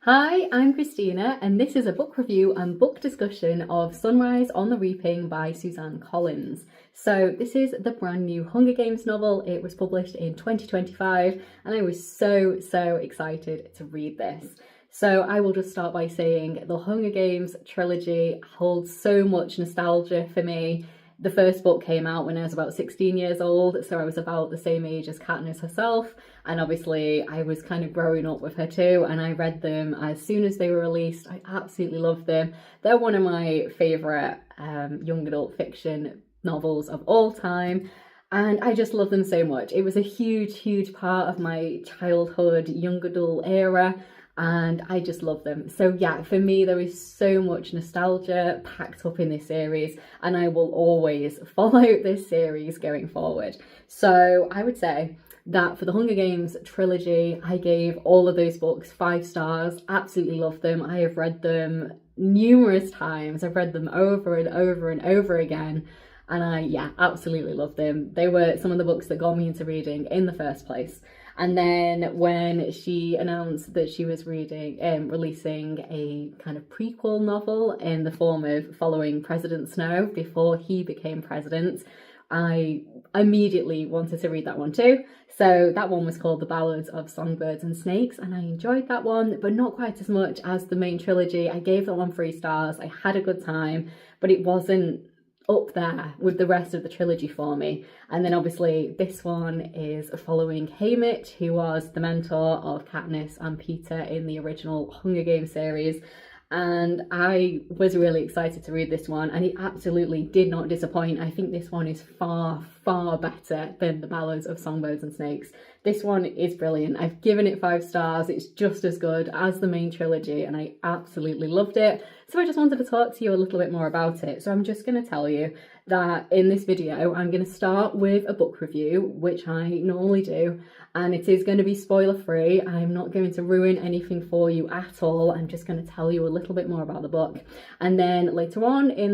Hi, I'm Christina, and this is a book review and book discussion of Sunrise on the Reaping by Suzanne Collins. So this is the brand new Hunger Games novel. It was published in 2025 and I was so excited to read this. So I will just start by saying the Hunger Games trilogy holds so much nostalgia for me. The first book came out when I was about 16 years old, so I was about the same age as Katniss herself, and obviously I was kind of growing up with her too, and I read them as soon as they were released. I absolutely loved them. They're one of my favourite young adult fiction novels of all time, and I just love them so much. It was a huge part of my childhood, young adult era, and I just love them. So yeah, for me there is so much nostalgia packed up in this series, and I will always follow this series going forward. So I would say that for the Hunger Games trilogy, I gave all of those books 5 stars. Absolutely love them. I have read them numerous times. I've read them over and over again, and I absolutely love them. They were some of the books that got me into reading in the first place. And then when she announced that she was releasing a kind of prequel novel in the form of following President Snow before he became president, I immediately wanted to read that one too. So that one was called The Ballads of Songbirds and Snakes, and I enjoyed that one, but not quite as much as the main trilogy. I gave that one 3 stars. I had a good time, but it wasn't up there with the rest of the trilogy for me. And then obviously this one is following Haymitch, who was the mentor of Katniss and Peter in the original Hunger Games series, and I was really excited to read this one, and it absolutely did not disappoint. I think this one is far better than The Ballads of Songbirds and Snakes. This one is brilliant. I've given it 5 stars. It's just as good as the main trilogy, and I absolutely loved it. So I just wanted to talk to you a little bit more about it. So I'm just going to tell you that in this video, I'm going to start with a book review, which I normally do, and it is going to be spoiler free. I'm not going to ruin anything for you at all. I'm just going to tell you a little bit more about the book. And then later on in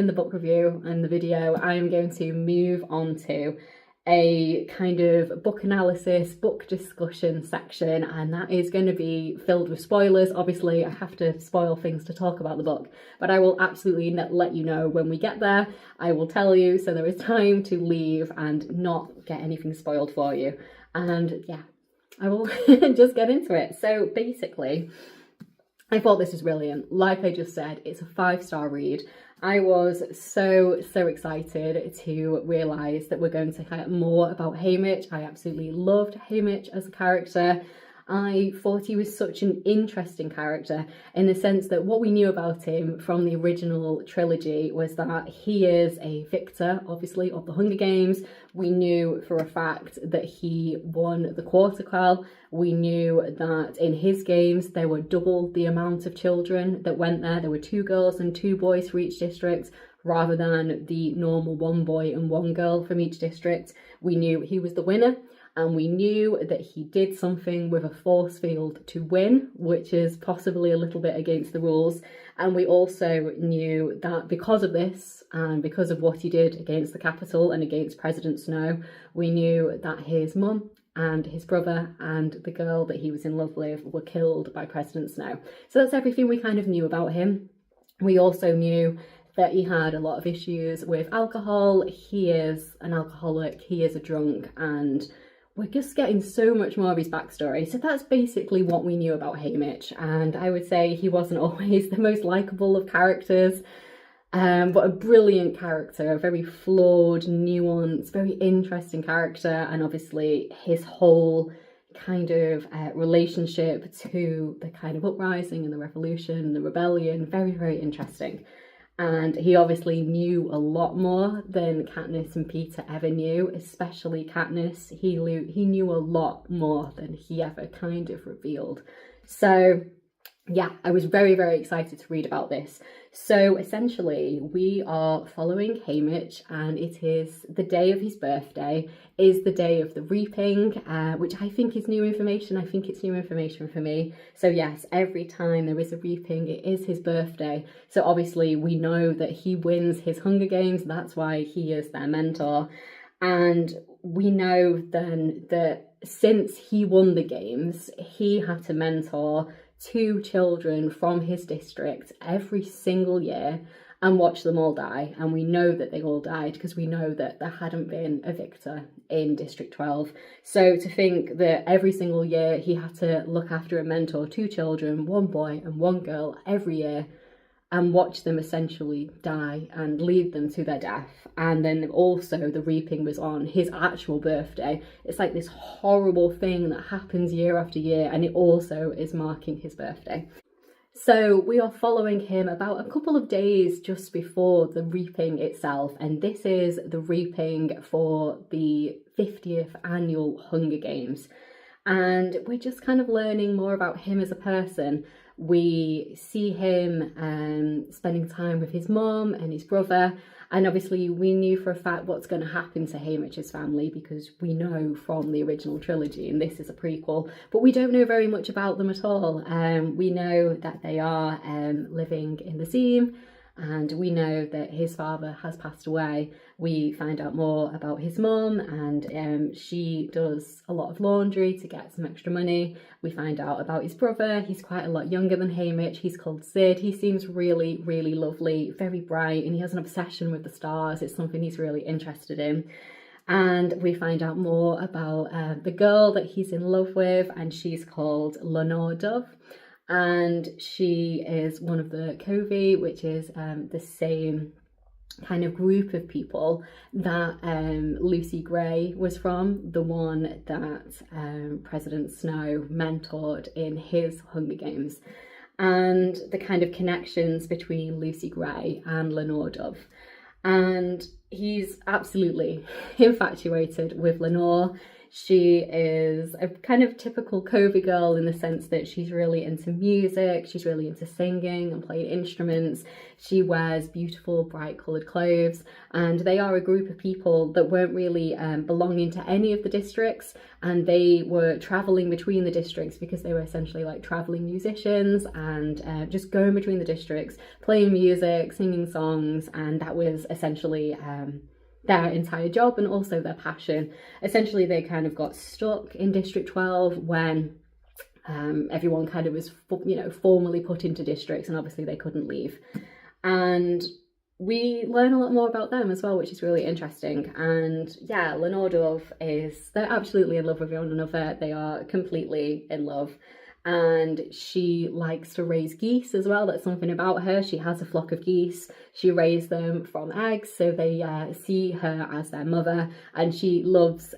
the book review and the video, I'm going to move on to a kind of book analysis, book discussion section, and that is going to be filled with spoilers. Obviously I have to spoil things to talk about the book, but I will absolutely let you know when we get there. I will tell you, so there is time to leave and not get anything spoiled for you. And yeah, I will just get into it. So basically, I thought this was brilliant. Like I just said, it's a 5-star read. I was so excited to realise that we're going to hear more about Haymitch. I absolutely loved Haymitch as a character. I thought he was such an interesting character in the sense that what we knew about him from the original trilogy was that he is a victor, obviously, of the Hunger Games. We knew for a fact that he won the Quarter Quell. We knew that in his games there were double the amount of children that went there. There were 2 girls and 2 boys for each district, rather than the normal 1 boy and 1 girl from each district. We knew he was the winner, and we knew that he did something with a force field to win, which is possibly a little bit against the rules. And we also knew that because of this, and because of what he did against the Capitol and against President Snow, we knew that his mum and his brother and the girl that he was in love with were killed by President Snow. So that's everything we kind of knew about him. We also knew that he had a lot of issues with alcohol. He is an alcoholic, he is a drunk, and we're just getting so much more of his backstory. So that's basically what we knew about Haymitch, and I would say he wasn't always the most likeable of characters, but a brilliant character, a very flawed, nuanced, very interesting character, and obviously his whole kind of relationship to the kind of uprising and the revolution and the rebellion, very interesting. And he obviously knew a lot more than Katniss and Peter ever knew, especially Katniss. He knew a lot more than he ever kind of revealed. So yeah, I was very excited to read about this. So essentially we are following Haymitch, and it is the day of his birthday, is the day of the reaping, which I think is new information. I think it's new information for me. So yes, every time there is a reaping, it is his birthday. So obviously we know that he wins his Hunger Games. That's why he is their mentor. And we know then that since he won the games, he had to mentor 2 children from his district every single year and watch them all die. And we know that they all died because we know that there hadn't been a victor in District 12. So to think that every single year he had to look after and mentor 2 children, 1 boy and 1 girl every year, and watch them essentially die and lead them to their death. And then also the reaping was on his actual birthday. It's like this horrible thing that happens year after year, and it also is marking his birthday. So we are following him about a couple of days just before the reaping itself, and this is the reaping for the 50th annual Hunger Games. And we're just kind of learning more about him as a person. We see him spending time with his mum and his brother, and obviously we knew for a fact what's going to happen to Haymitch's family because we know from the original trilogy, and this is a prequel, but we don't know very much about them at all. We know that they are living in the Seam, and we know that his father has passed away. We find out more about his mum, and she does a lot of laundry to get some extra money. We find out about his brother. He's quite a lot younger than Haymitch. He's called Sid. He seems really, really lovely, very bright, and he has an obsession with the stars. It's something he's really interested in. And we find out more about the girl that he's in love with, and she's called Lenore Dove. And she is one of the Covey, which is the same kind of group of people that Lucy Gray was from, the one that President Snow mentored in his Hunger Games, and the kind of connections between Lucy Gray and Lenore Dove. And he's absolutely infatuated with Lenore. She is a kind of typical Covey girl in the sense that she's really into music, she's really into singing and playing instruments. She wears beautiful, bright coloured clothes, and they are a group of people that weren't really belonging to any of the districts, and they were travelling between the districts because they were essentially like travelling musicians and just going between the districts, playing music, singing songs, and that was essentially their entire job and also their passion. Essentially, they kind of got stuck in District 12 when everyone kind of was, formally put into districts, and obviously they couldn't leave. And we learn a lot more about them as well, which is really interesting. And yeah, Lenore Dove they're absolutely in love with one another. They are completely in love. And she likes to raise geese as well. That's something about her. She has a flock of geese. She raised them from eggs, so they see her as their mother, and she loves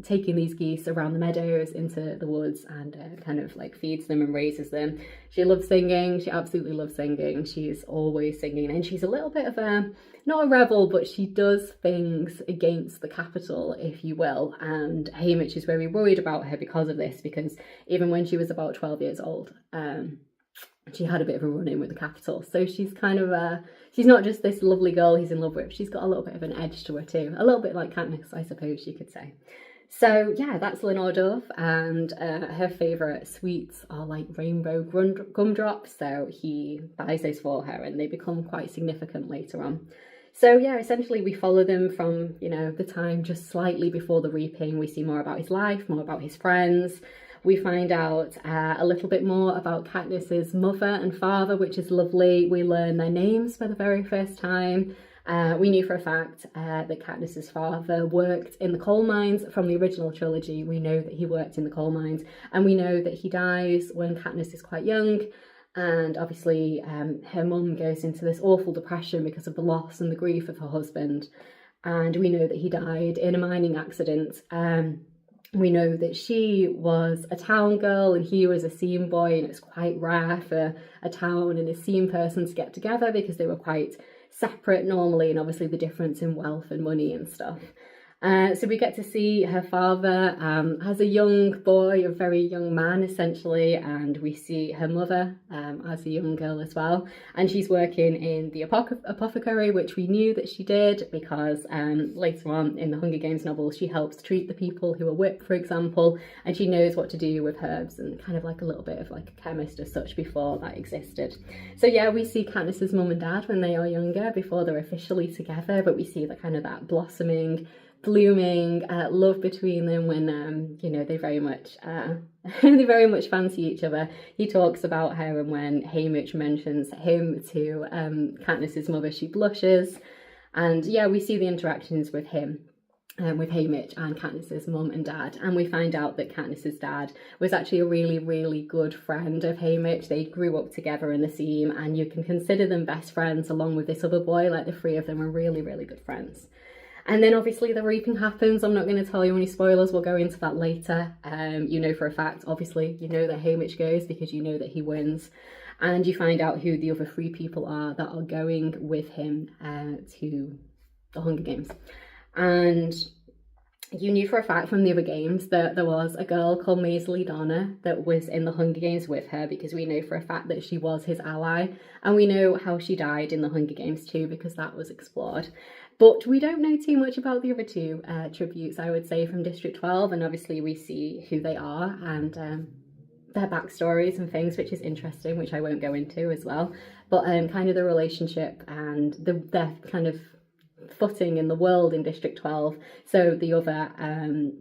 taking these geese around the meadows into the woods and kind of like feeds them and raises them. She loves singing. She absolutely loves singing. She's always singing, and she's a little bit of not a rebel, but she does things against the capital, if you will, and Haymitch is very worried about her because of this, because even when she was about 12 years old, she had a bit of a run-in with the capital. So she's kind of she's not just this lovely girl he's in love with, she's got a little bit of an edge to her too, a little bit like Katniss, I suppose you could say. So yeah, that's Lenore Dove, and her favourite sweets are like rainbow gumdrops, so he buys those for her and they become quite significant later on. So yeah, essentially we follow them from, the time just slightly before the reaping. We see more about his life, more about his friends. We find out a little bit more about Katniss's mother and father, which is lovely. We learn their names for the very first time. We knew for a fact that Katniss's father worked in the coal mines from the original trilogy. We know that he worked in the coal mines, and we know that he dies when Katniss is quite young. And obviously her mum goes into this awful depression because of the loss and the grief of her husband. And we know that he died in a mining accident. We know that she was a town girl and he was a Seam boy, and it's quite rare for a town and a Seam person to get together because they were quite separate normally, and obviously the difference in wealth and money and stuff. So we get to see her father as a young boy, a very young man essentially, and we see her mother as a young girl as well, and she's working in the apothecary, which we knew that she did because later on in the Hunger Games novel she helps treat the people who are whipped, for example, and she knows what to do with herbs, and kind of like a little bit of like a chemist as such before that existed. So yeah, we see Katniss's mum and dad when they are younger, before they're officially together, but we see that kind of that blooming love between them when they very much they very much fancy each other. He talks about how and when Haymitch mentions him to Katniss's mother, she blushes. And yeah, we see the interactions with him. With Haymitch and Katniss's mum and dad, and we find out that Katniss's dad was actually a really, really good friend of Haymitch. They grew up together in the Seam, and you can consider them best friends along with this other boy. Like, the three of them are really, really good friends. And then obviously the reaping happens. I'm not going to tell you any spoilers, we'll go into that later. You know for a fact, obviously, you know that Haymitch goes because you know that he wins. And you find out who the other three people are that are going with him to the Hunger Games. And you knew for a fact from the other games that there was a girl called Maisie Donna that was in the Hunger Games with her, because we know for a fact that she was his ally. And we know how she died in the Hunger Games too, because that was explored. But we don't know too much about the other two tributes, I would say, from District 12. And obviously we see who they are and their backstories and things, which is interesting, which I won't go into as well. But kind of the relationship and their kind of footing in the world in District 12. So the other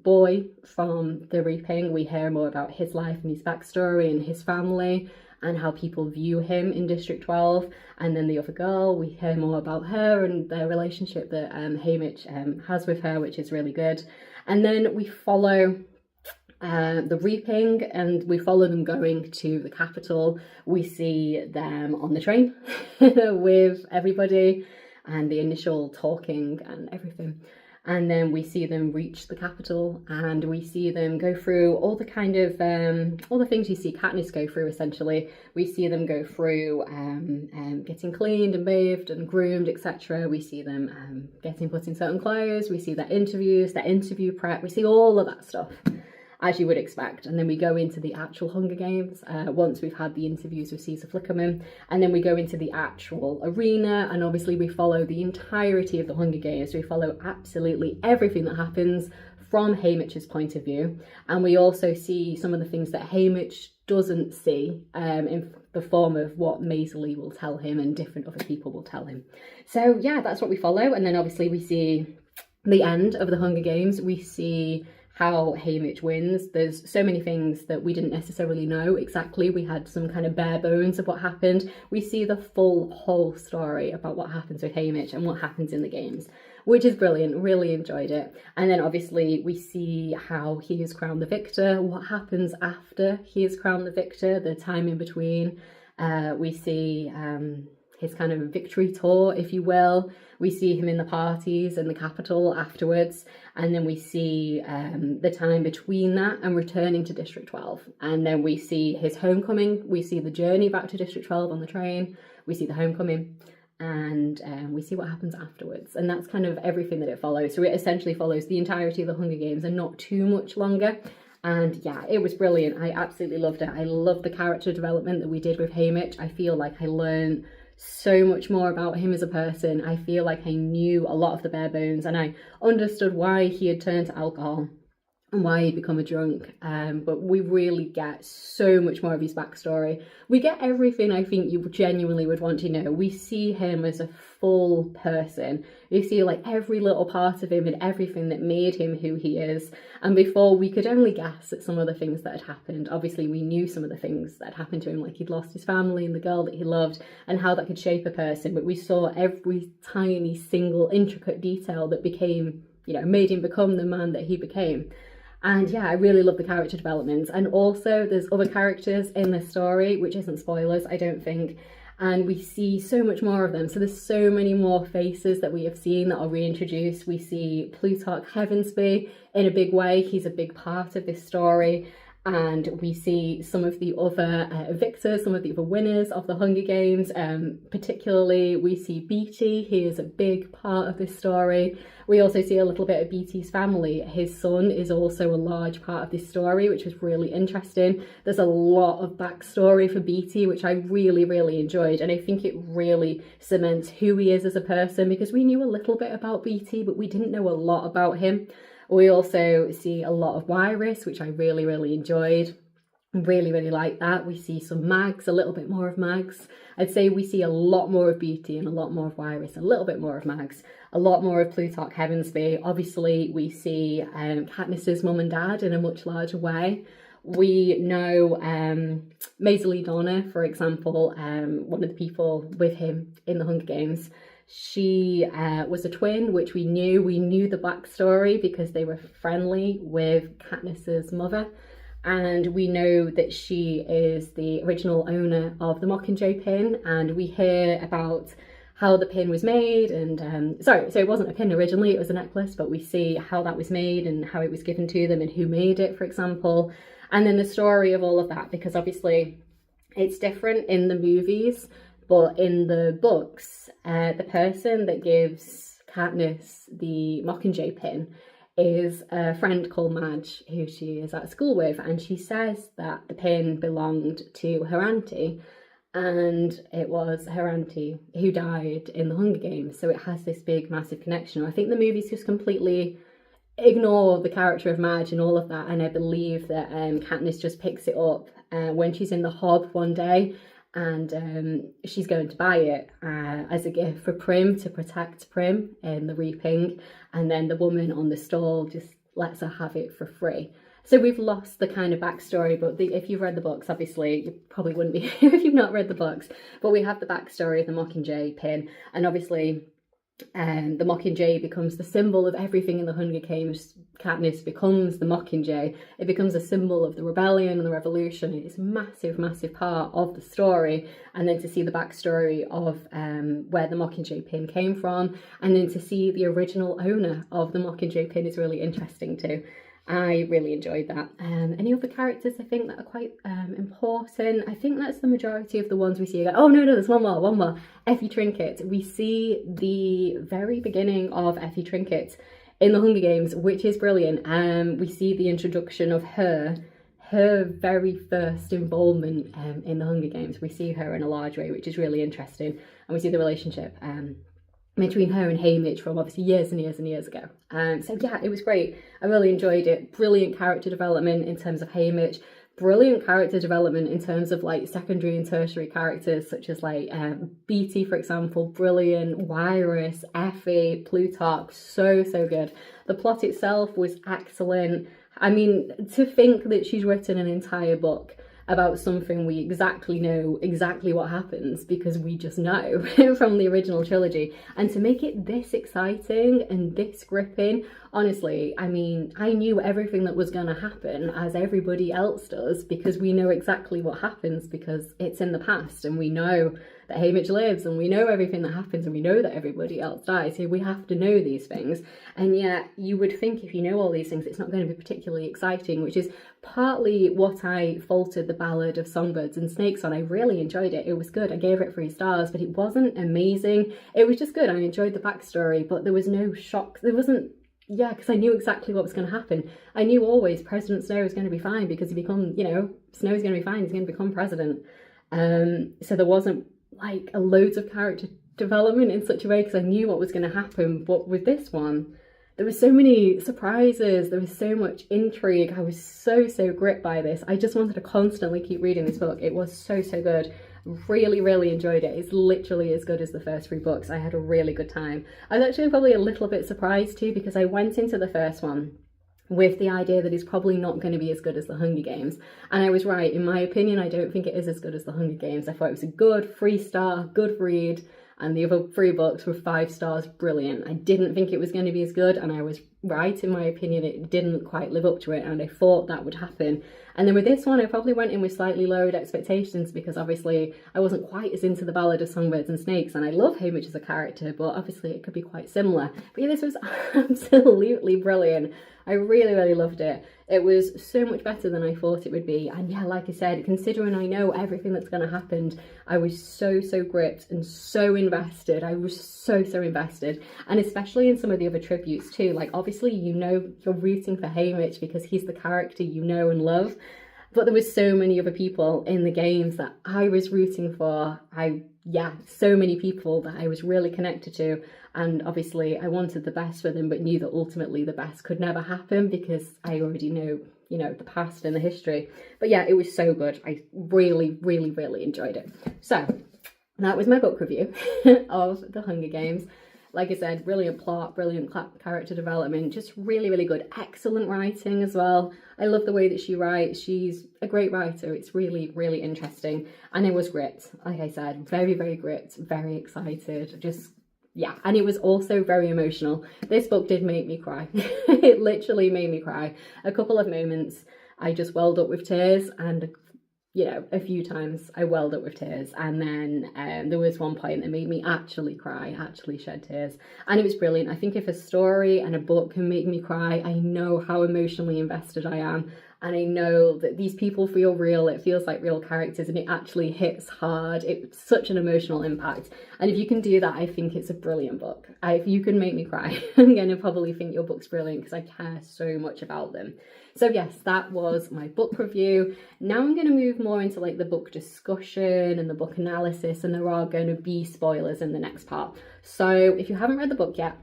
boy from the reaping, we hear more about his life and his backstory and his family and how people view him in District 12. And then the other girl, we hear more about her and their relationship that Haymitch has with her, which is really good. And then we follow the reaping, and we follow them going to the capital. We see them on the train with everybody and the initial talking and everything. And then we see them reach the capital, and we see them go through all the kind of, all the things you see Katniss go through, essentially. We see them go through getting cleaned and bathed and groomed, etc. We see them getting put in certain clothes. We see their interviews, their interview prep. We see all of that stuff, as you would expect. And then we go into the actual Hunger Games once we've had the interviews with Caesar Flickerman, and then we go into the actual arena, and obviously we follow the entirety of the Hunger Games. We follow absolutely everything that happens from Haymitch's point of view, and we also see some of the things that Haymitch doesn't see in the form of what Maisie will tell him and different other people will tell him. So yeah, that's what we follow. And then obviously we see the end of the Hunger Games. We see how Haymitch wins. There's so many things that we didn't necessarily know exactly. We had some kind of bare bones of what happened. We see the whole story about what happens with Haymitch and what happens in the games, which is brilliant. Really enjoyed it. And then obviously we see how he is crowned the victor, what happens after he is crowned the victor, the time in between. We see his kind of victory tour, if you will. We see him in the parties in the capital afterwards, and then we see the time between that and returning to District 12. And then we see his homecoming, we see the journey back to District 12 on the train, we see the homecoming, and we see what happens afterwards. And that's kind of everything that it follows. So it essentially follows the entirety of the Hunger Games and not too much longer. And yeah, it was brilliant. I absolutely loved it. I loved the character development that we did with Haymitch. I feel like I learned so much more about him as a person. I feel like I knew a lot of the bare bones, and I understood why he had turned to alcohol and why he'd become a drunk. But we really get so much more of his backstory. We get everything I think you genuinely would want to know. We see him as a full person. You see like every little part of him and everything that made him who he is. And before, we could only guess at some of the things that had happened. Obviously we knew some of the things that had happened to him, like he'd lost his family and the girl that he loved, and how that could shape a person. But we saw every tiny single intricate detail that became, you know, made him become the man that he became. And yeah, I really love the character developments. And also there's other characters in this story, which isn't spoilers, I don't think. And we see so much more of them. So there's so many more faces that we have seen that are reintroduced. We see Plutarch Heavensbee in a big way. He's a big part of this story. And we see some of the other victors, some of the other winners of the Hunger Games. Particularly, we see Beetee. He is a big part of this story. We also see a little bit of Beetee's family. His son is also a large part of this story, which was really interesting. There's a lot of backstory for Beetee, which I really, really enjoyed. And I think it really cements who he is as a person, because we knew a little bit about Beetee, but we didn't know a lot about him. We also see a lot of Wiress, which I really, really enjoyed. Really, really like that. We see some Mags, a little bit more of Mags. I'd say we see a lot more of Beetee and a lot more of Wiress, a little bit more of Mags, a lot more of Plutarch Heavensbee. Obviously, we see Katniss's mum and dad in a much larger way. We know Maisie Donner, for example, one of the people with him in the Hunger Games. She was a twin, which we knew. We knew the backstory because they were friendly with Katniss's mother. And we know that she is the original owner of the Mockingjay pin. And we hear about how the pin was made. And so it wasn't a pin originally, it was a necklace. But we see how that was made and how it was given to them and who made it, for example. And then the story of all of that, because obviously it's different in the movies. But in the books, the person that gives Katniss the Mockingjay pin is a friend called Madge, who she is at school with, and she says that the pin belonged to her auntie, and it was her auntie who died in the Hunger Games. So it has this big, massive connection. I think the movies just completely ignore the character of Madge and all of that, and I believe that Katniss just picks it up when she's in the Hob one day. And she's going to buy it as a gift for Prim, to protect Prim in the reaping. And then the woman on the stall just lets her have it for free. So we've lost the kind of backstory, but if you've read the books, obviously, you probably wouldn't be here if you've not read the books. But we have the backstory of the Mockingjay pin. And obviously, the Mockingjay becomes the symbol of everything in the Hunger Games. Katniss becomes the Mockingjay. It becomes a symbol of the rebellion and the revolution. It's a massive, massive part of the story. And then to see the backstory of where the Mockingjay pin came from, and then to see the original owner of the Mockingjay pin is really interesting too. I really enjoyed that. Any other characters I think that are quite important? I think that's the majority of the ones we see. Oh no, there's one more. Effie Trinket. We see the very beginning of Effie Trinket in the Hunger Games, which is brilliant. We see the introduction of her very first involvement in the Hunger Games. We see her in a large way, which is really interesting. And we see the relationship between her and Haymitch from obviously years and years and years ago. So yeah, it was great. I really enjoyed it. Brilliant character development in terms of Haymitch. Brilliant character development in terms of like secondary and tertiary characters such as like Beatty, for example. Brilliant. Wirus, Effie, Plutarch. So good. The plot itself was excellent. I mean, to think that she's written an entire book about something we exactly know exactly what happens because we just know from the original trilogy, and to make it this exciting and this gripping, honestly, I mean, I knew everything that was going to happen as everybody else does because we know exactly what happens because it's in the past, and we know that Haymitch lives, and we know everything that happens, and we know that everybody else dies. So we have to know these things, and yet you would think if you know all these things, it's not going to be particularly exciting, which is partly what I faulted the Ballad of Songbirds and Snakes on. I really enjoyed it. It was good. I gave it 3 stars, but it wasn't amazing. It was just good. I enjoyed the backstory, but there was no shock. There wasn't, yeah, because I knew exactly what was going to happen. I knew always President Snow was going to be fine because he become, Snow's going to be fine. He's going to become president. So there wasn't like a loads of character development in such a way because I knew what was going to happen. But with this one, there were so many surprises, there was so much intrigue. I was so gripped by this. I just wanted to constantly keep reading this book. It was so good. Really enjoyed it. It's literally as good as the first 3 books. I had a really good time. I was actually probably a little bit surprised too because I went into the first one with the idea that it's probably not going to be as good as the Hunger Games. And I was right. In my opinion, I don't think it is as good as the Hunger Games. I thought it was a good 3-star, good read. And the other 3 books were 5 stars, brilliant. I didn't think it was going to be as good, and I was right in my opinion. It didn't quite live up to it, and I thought that would happen. And then with this one, I probably went in with slightly lowered expectations because obviously I wasn't quite as into the Ballad of Songbirds and Snakes, and I love Haymitch as a character, but obviously it could be quite similar. But yeah, this was absolutely brilliant. I really loved it. It was so much better than I thought it would be. And yeah, like I said, considering I know everything that's going to happen, I was so gripped and so invested. I was so invested. And especially in some of the other tributes too. Like obviously, you're rooting for Haymitch because he's the character you know and love. But there was so many other people in the games that I was rooting for. So many people that I was really connected to. And obviously I wanted the best for them, but knew that ultimately the best could never happen because I already know, the past and the history. But yeah, it was so good. I really enjoyed it. So that was my book review of The Hunger Games. Like I said, brilliant plot, brilliant character development, just really, really good. Excellent writing as well. I love the way that she writes. She's a great writer. It's really, really interesting. And it was gripped. Like I said, very, very gripped, very excited. Just, yeah. And it was also very emotional. This book did make me cry. It literally made me cry. A couple of moments I just welled up with tears, and you know, a few times I welled up with tears, and then there was one point that made me actually cry, actually shed tears, and it was brilliant. I think if a story and a book can make me cry, I know how emotionally invested I am, and I know that these people feel real. It feels like real characters, and it actually hits hard. It's such an emotional impact, and if you can do that, I think it's a brilliant book. If you can make me cry, I'm going to probably think your book's brilliant because I care so much about them. So yes, that was my book review. Now I'm going to move more into like the book discussion and the book analysis, and there are going to be spoilers in the next part. So if you haven't read the book yet,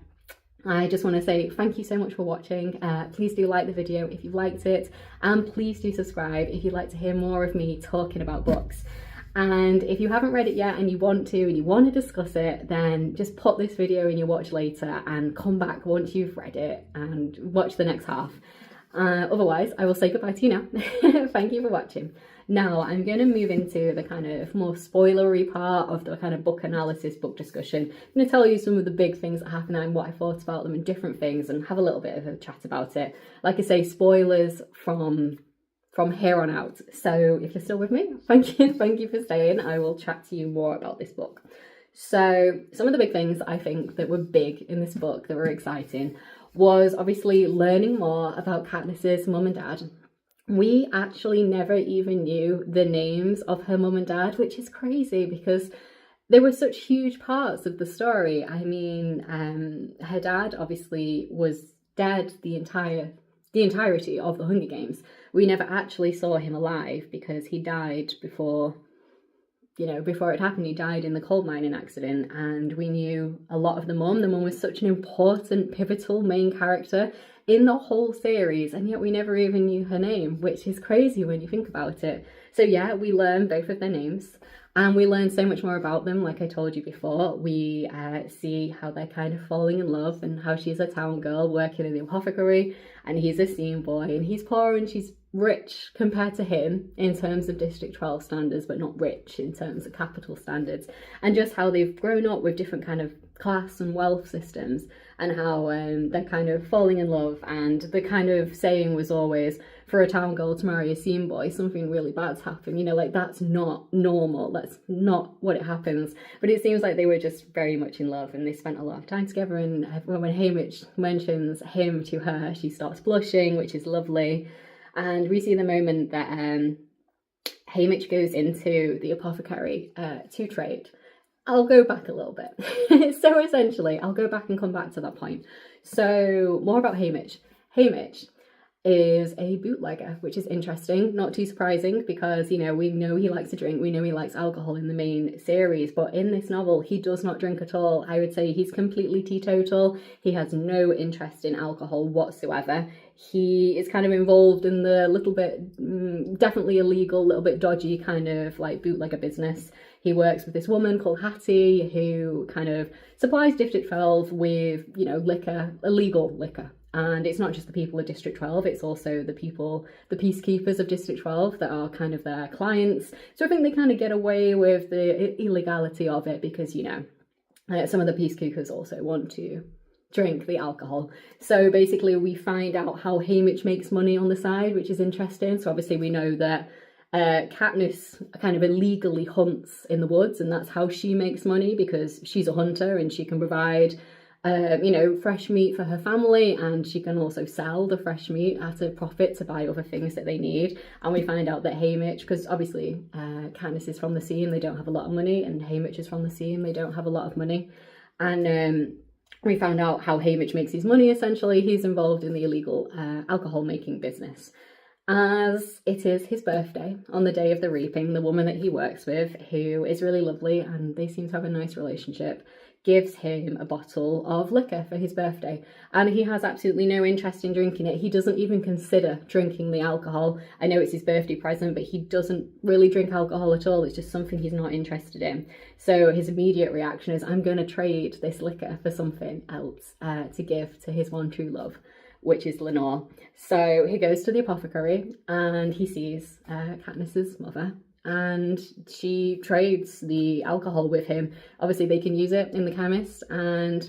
I just want to say thank you so much for watching. Please do like the video if you've liked it, and please do subscribe if you'd like to hear more of me talking about books. And if you haven't read it yet and you want to discuss it, then just put this video in your watch later and come back once you've read it and watch the next half. Otherwise, I will say goodbye to you now. Thank you for watching. Now, I'm going to move into the kind of more spoilery part of the kind of book analysis, book discussion. I'm going to tell you some of the big things that happened and what I thought about them and different things, and have a little bit of a chat about it. Like I say, spoilers from here on out. So if you're still with me, thank you for staying. I will chat to you more about this book. So some of the big things I think that were big in this book that were exciting was obviously learning more about Katniss's mum and dad. We actually never even knew the names of her mum and dad, which is crazy because they were such huge parts of the story. I mean, her dad obviously was dead the entirety of the Hunger Games. We never actually saw him alive because he died before it happened. He died in the coal mining accident, and we knew a lot of the mum. The mum was such an important, pivotal main character in the whole series, and yet we never even knew her name, which is crazy when you think about it. So yeah, we learned both of their names, and we learned so much more about them. Like I told you before, we see how they're kind of falling in love, and how she's a town girl working in the apothecary, and he's a scene boy, and he's poor and she's rich compared to him in terms of District 12 standards, but not rich in terms of capital standards, and just how they've grown up with different kind of class and wealth systems, and how they're kind of falling in love. And the kind of saying was always, for a town girl to marry a scene boy, something really bad's happened, you know, like that's not normal, that's not what it happens. But it seems like they were just very much in love, and they spent a lot of time together, and when Haymitch mentions him to her, she starts blushing, which is lovely. And we see the moment that Haymitch goes into the apothecary to trade. I'll go back a little bit. So essentially, I'll go back and come back to that point. So more about Haymitch. Haymitch is a bootlegger, which is interesting, not too surprising because, you know, we know he likes to drink, we know he likes alcohol in the main series, but in this novel he does not drink at all. I would say he's completely teetotal. He has no interest in alcohol whatsoever. He is kind of involved in the little bit, definitely illegal, little bit dodgy kind of like bootlegger business. He works with this woman called Hattie who kind of supplies District 12 with, you know, liquor, illegal liquor. And it's not just the people of District 12, it's also the people, the peacekeepers of District 12 that are kind of their clients. So I think they kind of get away with the illegality of it because, you know, some of the peacekeepers also want to drink the alcohol. So basically we find out how Haymitch makes money on the side, which is interesting. So obviously we know that Katniss kind of illegally hunts in the woods, and that's how she makes money because she's a hunter and she can provide you know, fresh meat for her family, and she can also sell the fresh meat at a profit to buy other things that they need. And we find out that Haymitch, because obviously Katniss is from the sea and they don't have a lot of money, and Haymitch is from the sea and they don't have a lot of money. And we found out how Haymitch makes his money. Essentially, he's involved in the illegal alcohol making business. As it is his birthday on the day of the reaping, the woman that he works with, who is really lovely and they seem to have a nice relationship, gives him a bottle of liquor for his birthday. And he has absolutely no interest in drinking it. He doesn't even consider drinking the alcohol. I know it's his birthday present, but he doesn't really drink alcohol at all. It's just something he's not interested in. So his immediate reaction is, I'm going to trade this liquor for something else to give to his one true love, which is Lenore. So he goes to the apothecary and he sees Katniss's mother, and she trades the alcohol with him. Obviously they can use it in the chemist, and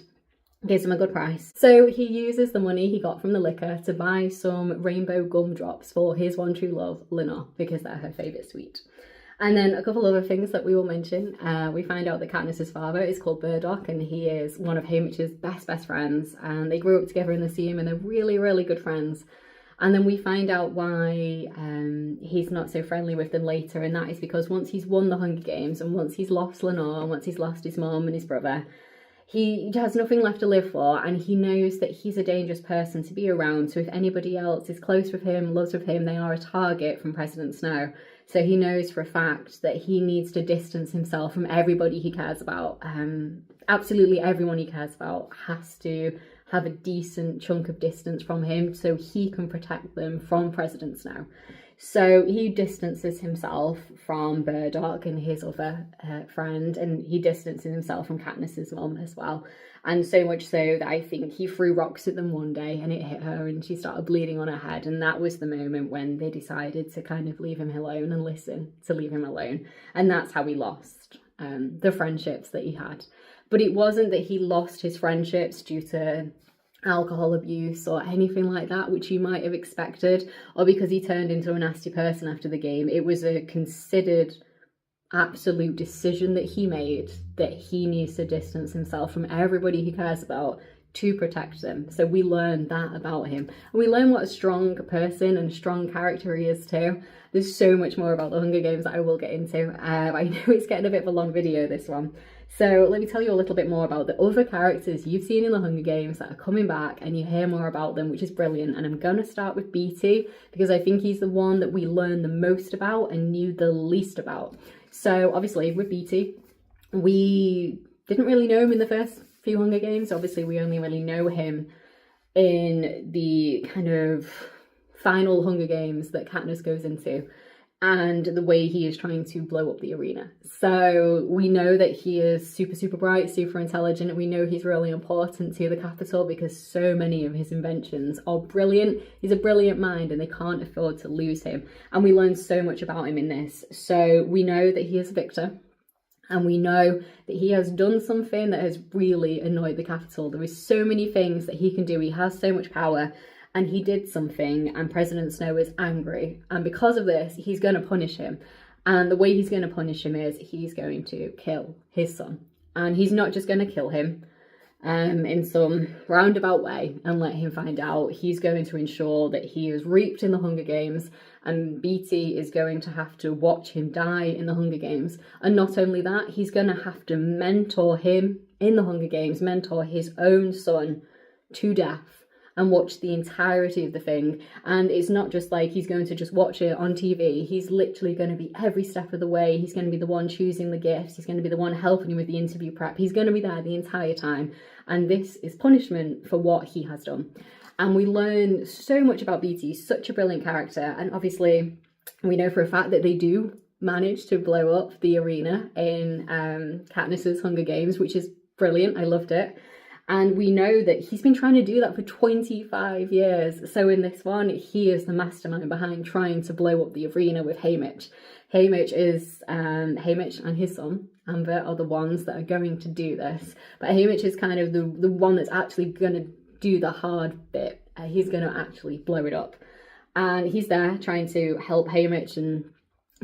gives him a good price. So he uses the money he got from the liquor to buy some rainbow gumdrops for his one true love, Lenore, because they're her favourite sweet. And then a couple other things that we will mention. We find out that Katniss's father is called Burdock, and he is one of Haymitch's best friends, and they grew up together in the Seam, and they're really, really good friends. And then we find out why he's not so friendly with them later, and that is because once he's won the Hunger Games, and once he's lost Lenore, and once he's lost his mom and his brother, he has nothing left to live for, and he knows that he's a dangerous person to be around. So if anybody else is close with him, loves with him, they are a target from President Snow. So he knows for a fact that he needs to distance himself from everybody he cares about. Absolutely everyone he cares about has to have a decent chunk of distance from him so he can protect them from President Snow. So he distances himself from Burdock and his other friend, and he distances himself from Katniss's mum as well. And so much so that I think he threw rocks at them one day and it hit her and she started bleeding on her head. And that was the moment when they decided to kind of leave him alone and listen to leave him alone. And that's how he lost the friendships that he had. But it wasn't that he lost his friendships due to alcohol abuse or anything like that, which you might have expected, or because he turned into a nasty person after the game. It was a considered absolute decision that he made, that he needs to distance himself from everybody he cares about to protect them. So we learn that about him, and we learn what a strong person and a strong character he is too. There's so much more about the Hunger Games that I will get into. I know it's getting a bit of a long video, this one. So let me tell you a little bit more about the other characters you've seen in the Hunger Games that are coming back, and you hear more about them, which is brilliant. And I'm going to start with Beatty because I think he's the one that we learned the most about and knew the least about. So obviously with Beatty, we didn't really know him in the first few Hunger Games. Obviously we only really know him in the kind of final Hunger Games that Katniss goes into, and the way he is trying to blow up the arena. So we know that he is super, super bright, super intelligent, and we know he's really important to the Capitol because so many of his inventions are brilliant. He's a brilliant mind and they can't afford to lose him. And we learn so much about him in this. So we know that he is a victor, and we know that he has done something that has really annoyed the Capitol. There is so many things that he can do. He has so much power. And he did something, and President Snow is angry. And because of this, he's going to punish him. And the way he's going to punish him is he's going to kill his son. And he's not just going to kill him in some roundabout way and let him find out. He's going to ensure that he is reaped in the Hunger Games, and Beatty is going to have to watch him die in the Hunger Games. And not only that, he's going to have to mentor him in the Hunger Games, mentor his own son to death, and watch the entirety of the thing. And it's not just like he's going to just watch it on TV. He's literally going to be every step of the way. He's going to be the one choosing the gifts. He's going to be the one helping you with the interview prep. He's going to be there the entire time. And this is punishment for what he has done. And we learn so much about Beatty. He's such a brilliant character. And obviously we know for a fact that they do manage to blow up the arena in Katniss's Hunger Games, which is brilliant. I loved it. And we know that he's been trying to do that for 25 years. So in this one, he is the mastermind behind trying to blow up the arena with Haymitch. Haymitch and his son, Amber, are the ones that are going to do this. But Haymitch is kind of the one that's actually going to do the hard bit. He's going to actually blow it up. And he's there trying to help Haymitch and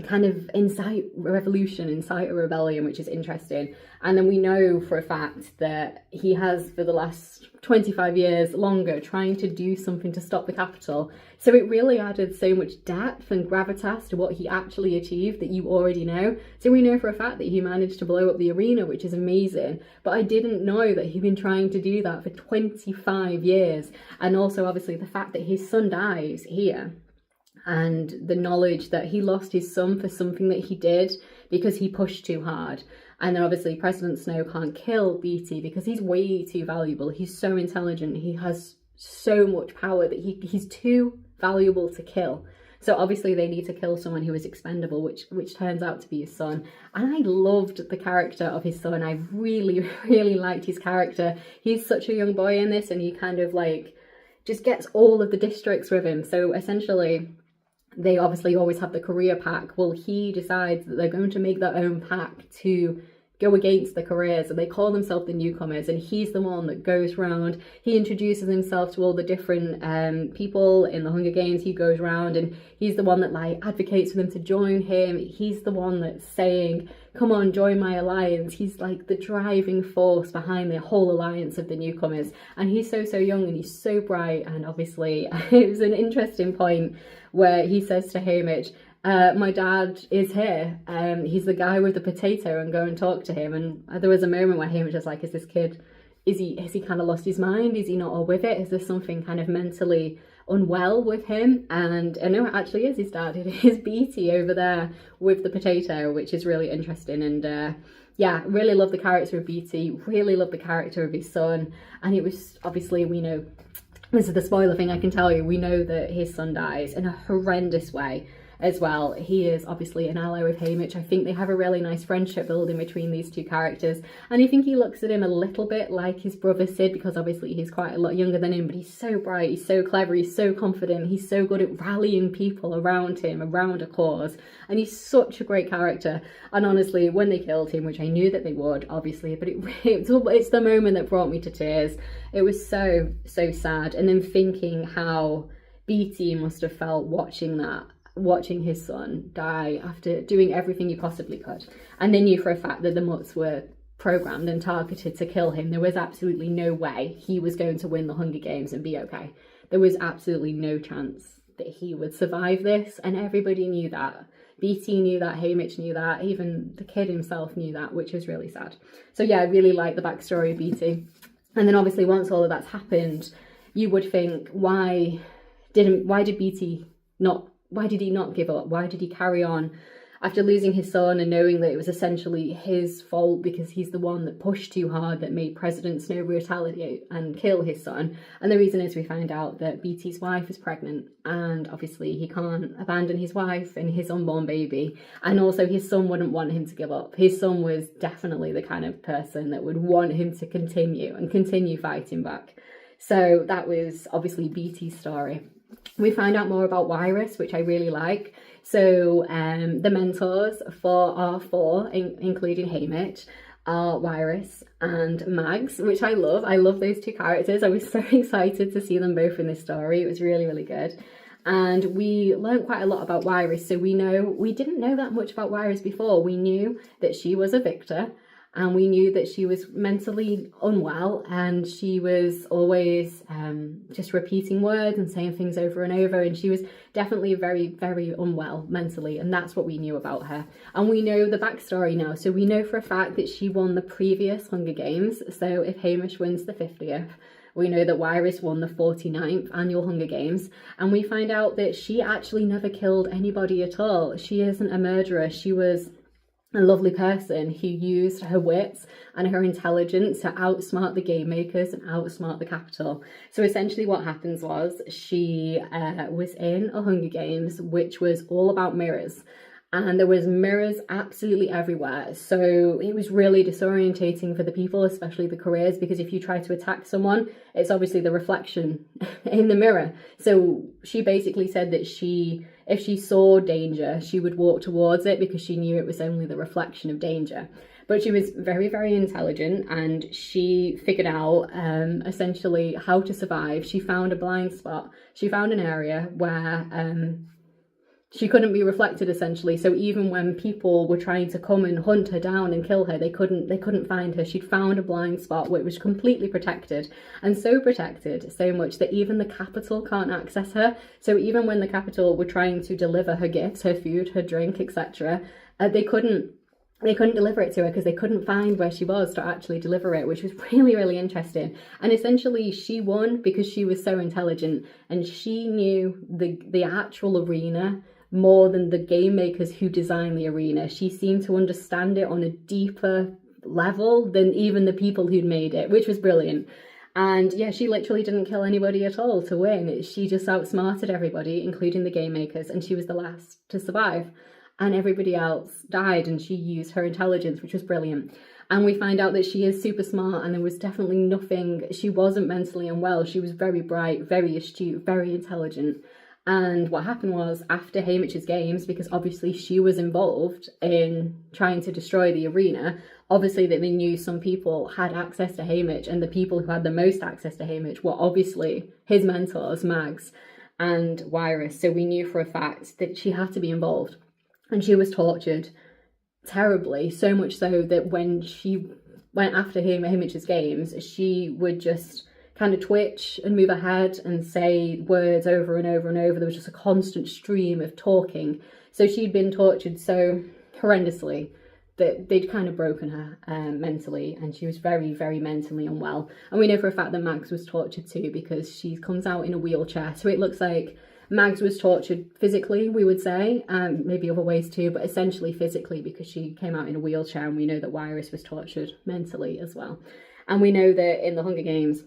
kind of incite revolution, incite a rebellion, which is interesting. And then we know for a fact that he has, for the last 25 years longer, trying to do something to stop the Capitol. So it really added so much depth and gravitas to what he actually achieved that you already know. So we know for a fact that he managed to blow up the arena, which is amazing. But I didn't know that he'd been trying to do that for 25 years. And also, obviously, the fact that his son dies here, and the knowledge that he lost his son for something that he did because he pushed too hard. And then obviously President Snow can't kill BT because he's way too valuable. He's so intelligent. He has so much power that he's too valuable to kill. So obviously they need to kill someone who is expendable, which turns out to be his son. And I loved the character of his son. I really, really liked his character. He's such a young boy in this, and he kind of like just gets all of the districts with him. So essentially they obviously always have the career pack. Well, he decides that they're going to make their own pack to go against the careers, and they call themselves the newcomers, and he's the one that goes round. He introduces himself to all the different people in the Hunger Games. He goes round and he's the one that like advocates for them to join him. He's the one that's saying, come on, join my alliance. He's like the driving force behind the whole alliance of the newcomers, and he's so young and he's so bright. And obviously it was an interesting point where he says to Haymitch, my dad is here, he's the guy with the potato, and go and talk to him. And there was a moment where Haymitch was like, is this kid, has he kind of lost his mind? Is he not all with it? Is there something kind of mentally unwell with him? And no, it actually is his dad. It is BT over there with the potato, which is really interesting. And yeah, really love the character of BT, really love the character of his son. And it was, obviously, we know, this is the spoiler thing I can tell you, we know that his son dies in a horrendous way as well. He is obviously an ally with Haymitch. I think they have a really nice friendship building between these two characters, and I think he looks at him a little bit like his brother Sid, because obviously he's quite a lot younger than him, but he's so bright, he's so clever, he's so confident, he's so good at rallying people around him, around a cause, and he's such a great character. And honestly, when they killed him, which I knew that they would, obviously, but it's the moment that brought me to tears. It was so sad. And then thinking how BT must have felt watching his son die after doing everything he possibly could. And they knew for a fact that the Mutts were programmed and targeted to kill him. There was absolutely no way he was going to win the Hunger Games and be okay. There was absolutely no chance that he would survive this, and everybody knew that. BT knew that, Haymitch knew that, even the kid himself knew that, which was really sad. So yeah, I really like the backstory of BT. And then obviously once all of that's happened, you would think, why did he not give up? Why did he carry on after losing his son and knowing that it was essentially his fault because he's the one that pushed too hard that made President Snow retaliate and kill his son? And the reason is we find out that BT's wife is pregnant, and obviously he can't abandon his wife and his unborn baby. And also his son wouldn't want him to give up. His son was definitely the kind of person that would want him to continue fighting back. So that was obviously BT's story. We find out more about Wirus, which I really like. So the mentors for our four, including Haymitch, are Wirus and Mags, which I love. I love those two characters. I was so excited to see them both in this story. It was really, really good. And we learned quite a lot about Wirus. So we didn't know that much about Wirus before. We knew that she was a victor, and we knew that she was mentally unwell, and she was always just repeating words and saying things over and over, and she was definitely very, very unwell mentally, and that's what we knew about her. And we know the backstory now, so we know for a fact that she won the previous Hunger Games. So if Haymitch wins the 50th, we know that Wirus won the 49th annual Hunger Games, and we find out that she actually never killed anybody at all. She isn't a murderer. She was a lovely person who used her wits and her intelligence to outsmart the game makers and outsmart the Capitol. So essentially what happens was she was in a Hunger Games which was all about mirrors, and there was mirrors absolutely everywhere. So it was really disorientating for the people, especially the careers, because if you try to attack someone, it's obviously the reflection in the mirror. So she basically said that if she saw danger, she would walk towards it because she knew it was only the reflection of danger. But she was very, very intelligent, and she figured out essentially how to survive. She found a blind spot. She found an area where she couldn't be reflected, essentially. So even when people were trying to come and hunt her down and kill her, they couldn't find her. She'd found a blind spot which was completely protected, and so protected so much that even the Capitol can't access her. So even when the Capitol were trying to deliver her gifts, her food, her drink, etc., they couldn't deliver it to her because they couldn't find where she was to actually deliver it, which was really, really interesting. And essentially she won because she was so intelligent, and she knew the actual arena more than the game makers who designed the arena. She seemed to understand it on a deeper level than even the people who'd made it, which was brilliant. And yeah, she literally didn't kill anybody at all to win. She just outsmarted everybody, including the game makers, and she was the last to survive. And everybody else died, and she used her intelligence, which was brilliant. And we find out that she is super smart, and there was definitely nothing, she wasn't mentally unwell. She was very bright, very astute, very intelligent. And what happened was, after Haymitch's games, because obviously she was involved in trying to destroy the arena, obviously that they knew some people had access to Haymitch, and the people who had the most access to Haymitch were obviously his mentors, Mags and Wirus. So we knew for a fact that she had to be involved. And she was tortured terribly, so much so that when she went after Haymitch's games, she would just kind of twitch and move her head and say words over and over and over. There was just a constant stream of talking. So she'd been tortured so horrendously that they'd kind of broken her mentally, and she was very, very mentally unwell. And we know for a fact that Mags was tortured too, because she comes out in a wheelchair. So it looks like Mags was tortured physically, we would say, maybe other ways too, but essentially physically, because she came out in a wheelchair. And we know that Wirus was tortured mentally as well. And we know that in the Hunger Games,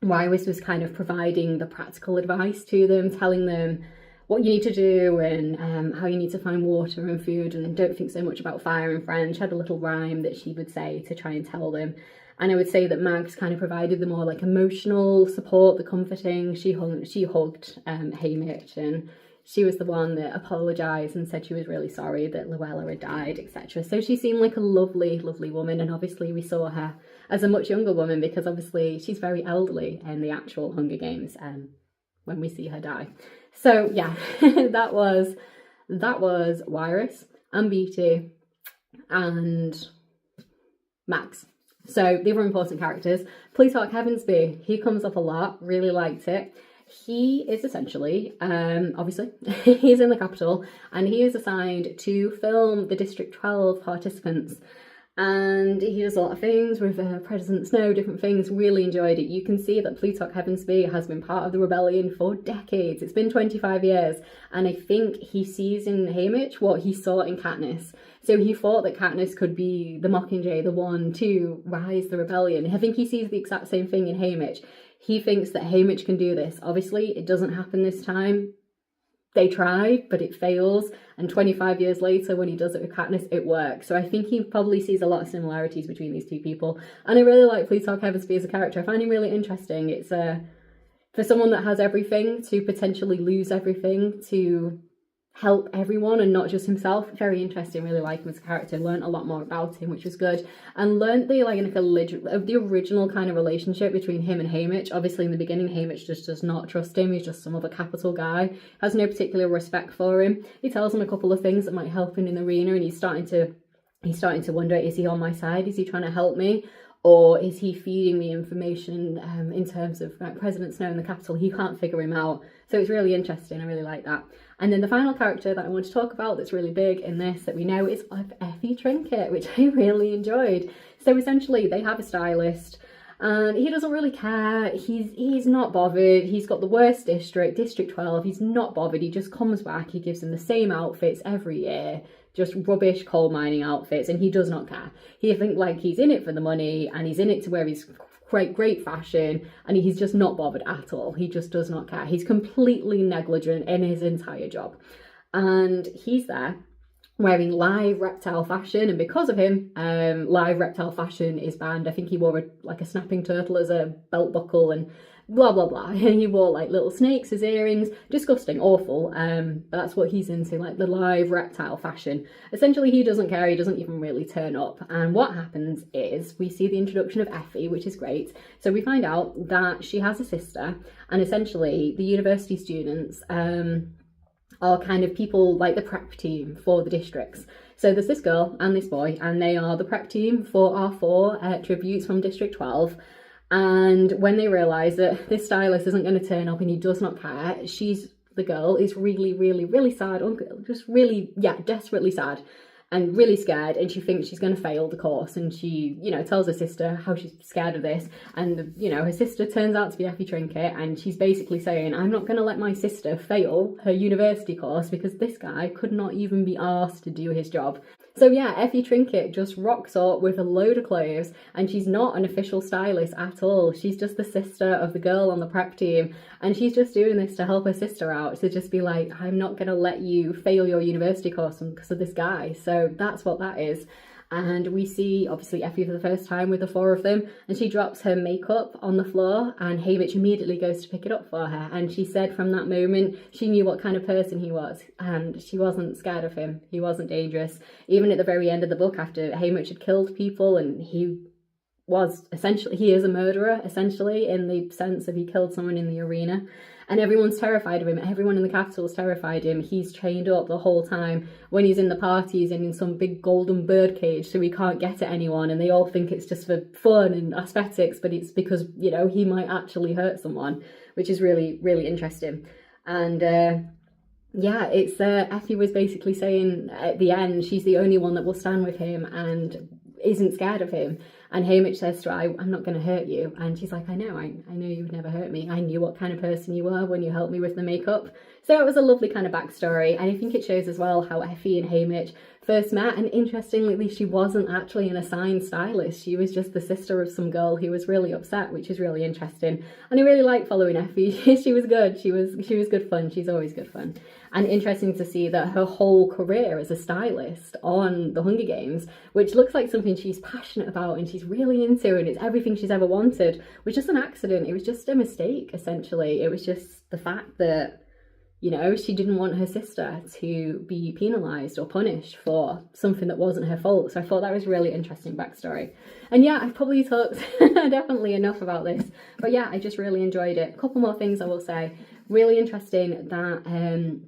Wirus was kind of providing the practical advice to them, telling them what you need to do and how you need to find water and food, and don't think so much about fire and friends. She had a little rhyme that she would say to try and tell them. And I would say that Mags kind of provided the more like emotional support, the comforting. She hugged Haymitch, and she was the one that apologised and said she was really sorry that Luella had died, etc. So she seemed like a lovely, lovely woman. And obviously we saw her as a much younger woman, because obviously she's very elderly in the actual Hunger Games when we see her die. So yeah, that was Wirus and Beatty and Mags. So the other important characters, Plutarch Heavensbee, he comes up a lot, really liked it. He is essentially, obviously, he's in the capital, and he is assigned to film the District 12 participants. And he does a lot of things with President Snow, different things, really enjoyed it. You can see that Plutarch Heavensbee has been part of the rebellion for decades. It's been 25 years. And I think he sees in Haymitch what he saw in Katniss. So he thought that Katniss could be the Mockingjay, the one to rise the rebellion. I think he sees the exact same thing in Haymitch. He thinks that Haymitch can do this. Obviously, it doesn't happen this time. They tried, but it fails. And 25 years later, when he does it with Katniss, it works. So I think he probably sees a lot of similarities between these two people. And I really like Plutarch Heavensbee as a character. I find him really interesting. It's for someone that has everything to potentially lose everything to help everyone and not just himself. Very interesting. Really like him as a character. Learned a lot more about him, which was good. And learned the the original kind of relationship between him and Haymitch. Obviously in the beginning, Haymitch just does not trust him. He's just some other capital guy. Has no particular respect for him. He tells him a couple of things that might help him in the arena, and he's starting to wonder, is he on my side? Is he trying to help me? Or is he feeding me information in terms of President Snow in the capital? He can't figure him out. So it's really interesting. I really like that. And then the final character that I want to talk about that's really big in this that we know is Effie Trinket, which I really enjoyed. So essentially they have a stylist and he doesn't really care. He's not bothered. He's got the worst District 12. He's not bothered. He just comes back. He gives them the same outfits every year. Just rubbish coal mining outfits, and he does not care. He thinks like he's in it for the money, and he's in it to wear his great fashion, and he's just not bothered at all. He just does not care. He's completely negligent in his entire job. And he's there wearing live reptile fashion, and because of him, live reptile fashion is banned. I think he wore a snapping turtle as a belt buckle and blah blah blah. And he wore like little snakes as earrings. Disgusting, awful. But that's what he's into, like the live reptile fashion. Essentially, he doesn't care. He doesn't even really turn up. And what happens is we see the introduction of Effie, which is great. So we find out that she has a sister, and essentially the university students are kind of people like the prep team for the districts. So there's this girl and this boy, and they are the prep team for our 4 tributes from District 12. And when they realise that this stylist isn't going to turn up and he does not care, the girl is really, really, really sad, just really, desperately sad. and really scared, and she thinks she's going to fail the course, and she, you know, tells her sister how she's scared of this, and, you know, her sister turns out to be Effie Trinket, and she's basically saying, I'm not going to let my sister fail her university course because this guy could not even be asked to do his job. So yeah, Effie Trinket just rocks up with a load of clothes, and she's not an official stylist at all. She's just the sister of the girl on the prep team, and she's just doing this to help her sister out, to just be like, I'm not going to let you fail your university course because of this guy. So that's what that is. And we see, obviously, Effie for the first time with the four of them, and she drops her makeup on the floor, and Haymitch immediately goes to pick it up for her. And she said from that moment, she knew what kind of person he was, and she wasn't scared of him. He wasn't dangerous. Even at the very end of the book, after Haymitch had killed people, and he is a murderer, essentially, in the sense of he killed someone in the arena. And everyone's terrified of him. Everyone in the capital's terrified of him. He's chained up the whole time. When he's in the parties and in some big golden bird cage, so he can't get at anyone, and they all think it's just for fun and aesthetics, but it's because, you know, he might actually hurt someone, which is really, really interesting. And yeah, it's Effie was basically saying at the end, she's the only one that will stand with him and isn't scared of him. And Haymitch says to her, I'm not going to hurt you. And she's like, I know you would never hurt me. I knew what kind of person you were when you helped me with the makeup. So it was a lovely kind of backstory. And I think it shows as well how Effie and Haymitch first met. And interestingly, she wasn't actually an assigned stylist. She was just the sister of some girl who was really upset, which is really interesting. And I really like following Effie. She was good. She was good fun. She's always good fun. And interesting to see that her whole career as a stylist on the Hunger Games, which looks like something she's passionate about and she's really into, and it's everything she's ever wanted, was just an accident. It was just a mistake, essentially. It was just the fact that, you know, she didn't want her sister to be penalised or punished for something that wasn't her fault. So I thought that was really interesting backstory. And yeah, I've probably talked definitely enough about this. But yeah, I just really enjoyed it. A couple more things I will say. Really interesting that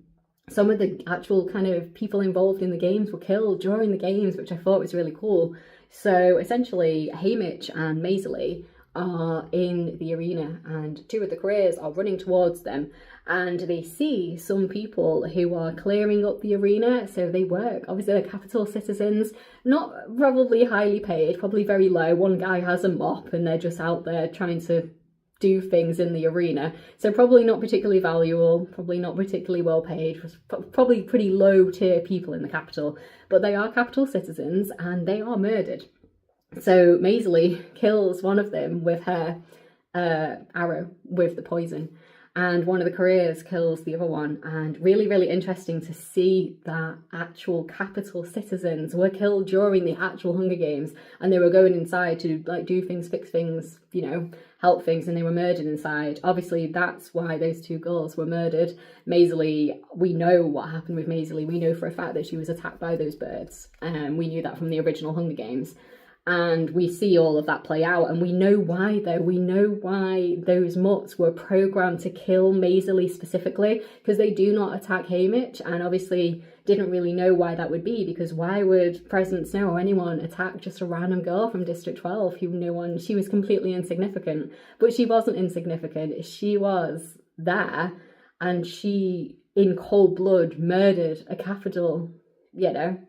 some of the actual kind of people involved in the games were killed during the games, which I thought was really cool. So essentially, Haymitch and Maisley are in the arena, and two of the careers are running towards them, and they see some people who are clearing up the arena. So they work, obviously they're capital citizens, not probably highly paid, probably very low. One guy has a mop and they're just out there trying to do things in the arena, so probably not particularly valuable, probably not particularly well paid, probably pretty low tier people in the capital, but they are capital citizens and they are murdered. So Maisley kills one of them with her arrow with the poison, and one of the careers kills the other one. And really, really interesting to see that actual capital citizens were killed during the actual Hunger Games, and they were going inside to like do things, fix things, you know, help things, and they were murdered inside. Obviously, that's why those two girls were murdered. Maisley, we know what happened with Maisley. We know for a fact that she was attacked by those birds. We knew that from the original Hunger Games. And we see all of that play out, and we know why though. We know why those mutts were programmed to kill Maisley specifically, because they do not attack Haymitch, and obviously didn't really know why that would be, because why would President Snow or anyone attack just a random girl from District 12 who she was completely insignificant. But she wasn't insignificant. She was there, and she in cold blood murdered a capital, you know,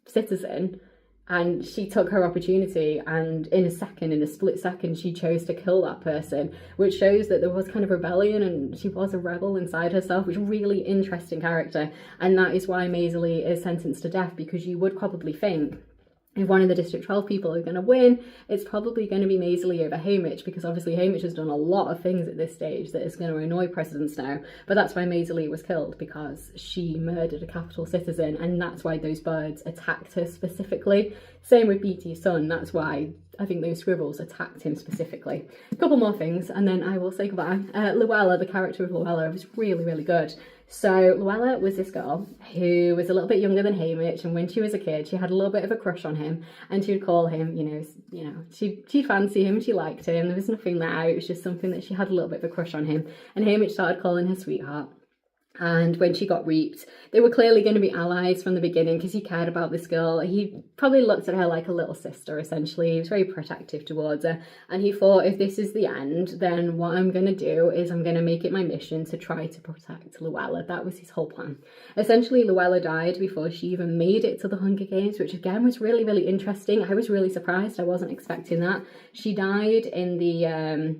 citizen. And she took her opportunity, and in a split second, she chose to kill that person, which shows that there was kind of rebellion, and she was a rebel inside herself, which is a really interesting character. And that is why Maisley is sentenced to death, because you would probably think if one of the District 12 people are going to win, it's probably going to be Maisley over Haymitch, because obviously Haymitch has done a lot of things at this stage that is going to annoy President Snow. But that's why Maisley was killed, because she murdered a capital citizen, and that's why those birds attacked her specifically. Same with BT's son. That's why I think those squirrels attacked him specifically. A couple more things, and then I will say goodbye. Luella, the character of Luella, was really, really good. So Luella was this girl who was a little bit younger than Haymitch, and when she was a kid, she had a little bit of a crush on him, and she would call him, she'd fancy him, she liked him. There was nothing there, it was just something that she had a little bit of a crush on him, and Haymitch started calling her sweetheart. And when she got reaped, they were clearly going to be allies from the beginning because he cared about this girl. He probably looked at her like a little sister, essentially. He was very protective towards her. And he thought, if this is the end, then what I'm going to do is I'm going to make it my mission to try to protect Luella. That was his whole plan. Essentially, Luella died before she even made it to the Hunger Games, which again was really, really interesting. I was really surprised. I wasn't expecting that. She died in the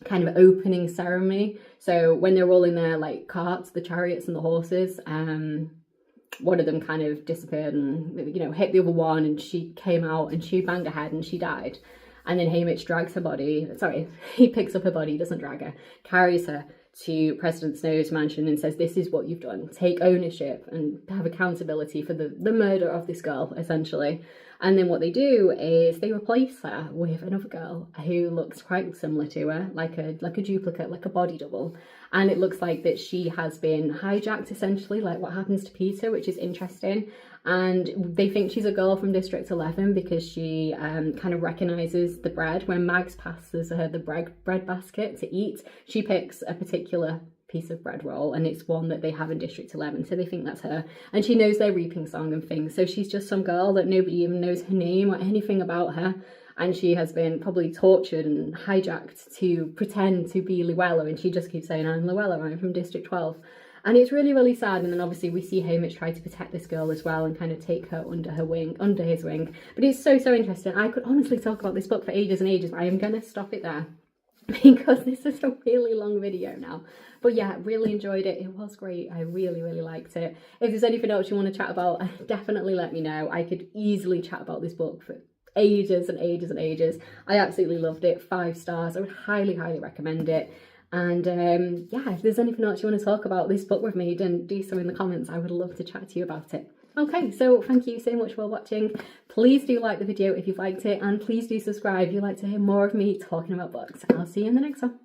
kind of opening ceremony. So when they're all in their like carts, the chariots and the horses, one of them kind of disappeared and, you know, hit the other one, and she came out and she banged her head and she died. And then Haymitch drags her body, sorry, he picks up her body, doesn't drag her, carries her to President Snow's mansion and says, this is what you've done. Take ownership and have accountability for the murder of this girl, essentially. And then what they do is they replace her with another girl who looks quite similar to her, like a duplicate, like a body double. And it looks like that she has been hijacked, essentially, like what happens to Peter, which is interesting. And they think she's a girl from District 11 because she kind of recognises the bread. When Mags passes her the bread basket to eat, she picks a particular piece of bread roll, and it's one that they have in District 11, so they think that's her. And she knows their reaping song and things, so she's just some girl that nobody even knows her name or anything about her, and she has been probably tortured and hijacked to pretend to be Luella, and she just keeps saying, I'm Luella, I'm from District 12. And it's really, really sad. And then obviously we see Haymitch try to protect this girl as well and kind of take her under his wing. But it's so, so interesting. I could honestly talk about this book for ages and ages, but I am going to stop it there because this is a really long video now. But yeah, really enjoyed it. It was great. I really, really liked it. If there's anything else you want to chat about, definitely let me know. I could easily chat about this book for ages and ages and ages. I absolutely loved it. 5 stars. I would highly, highly recommend it. And yeah, if there's anything else you want to talk about this book with me, then do so in the comments. I would love to chat to you about it. Okay, so thank you so much for watching. Please do like the video if you've liked it, and please do subscribe if you'd like to hear more of me talking about books. I'll see you in the next one.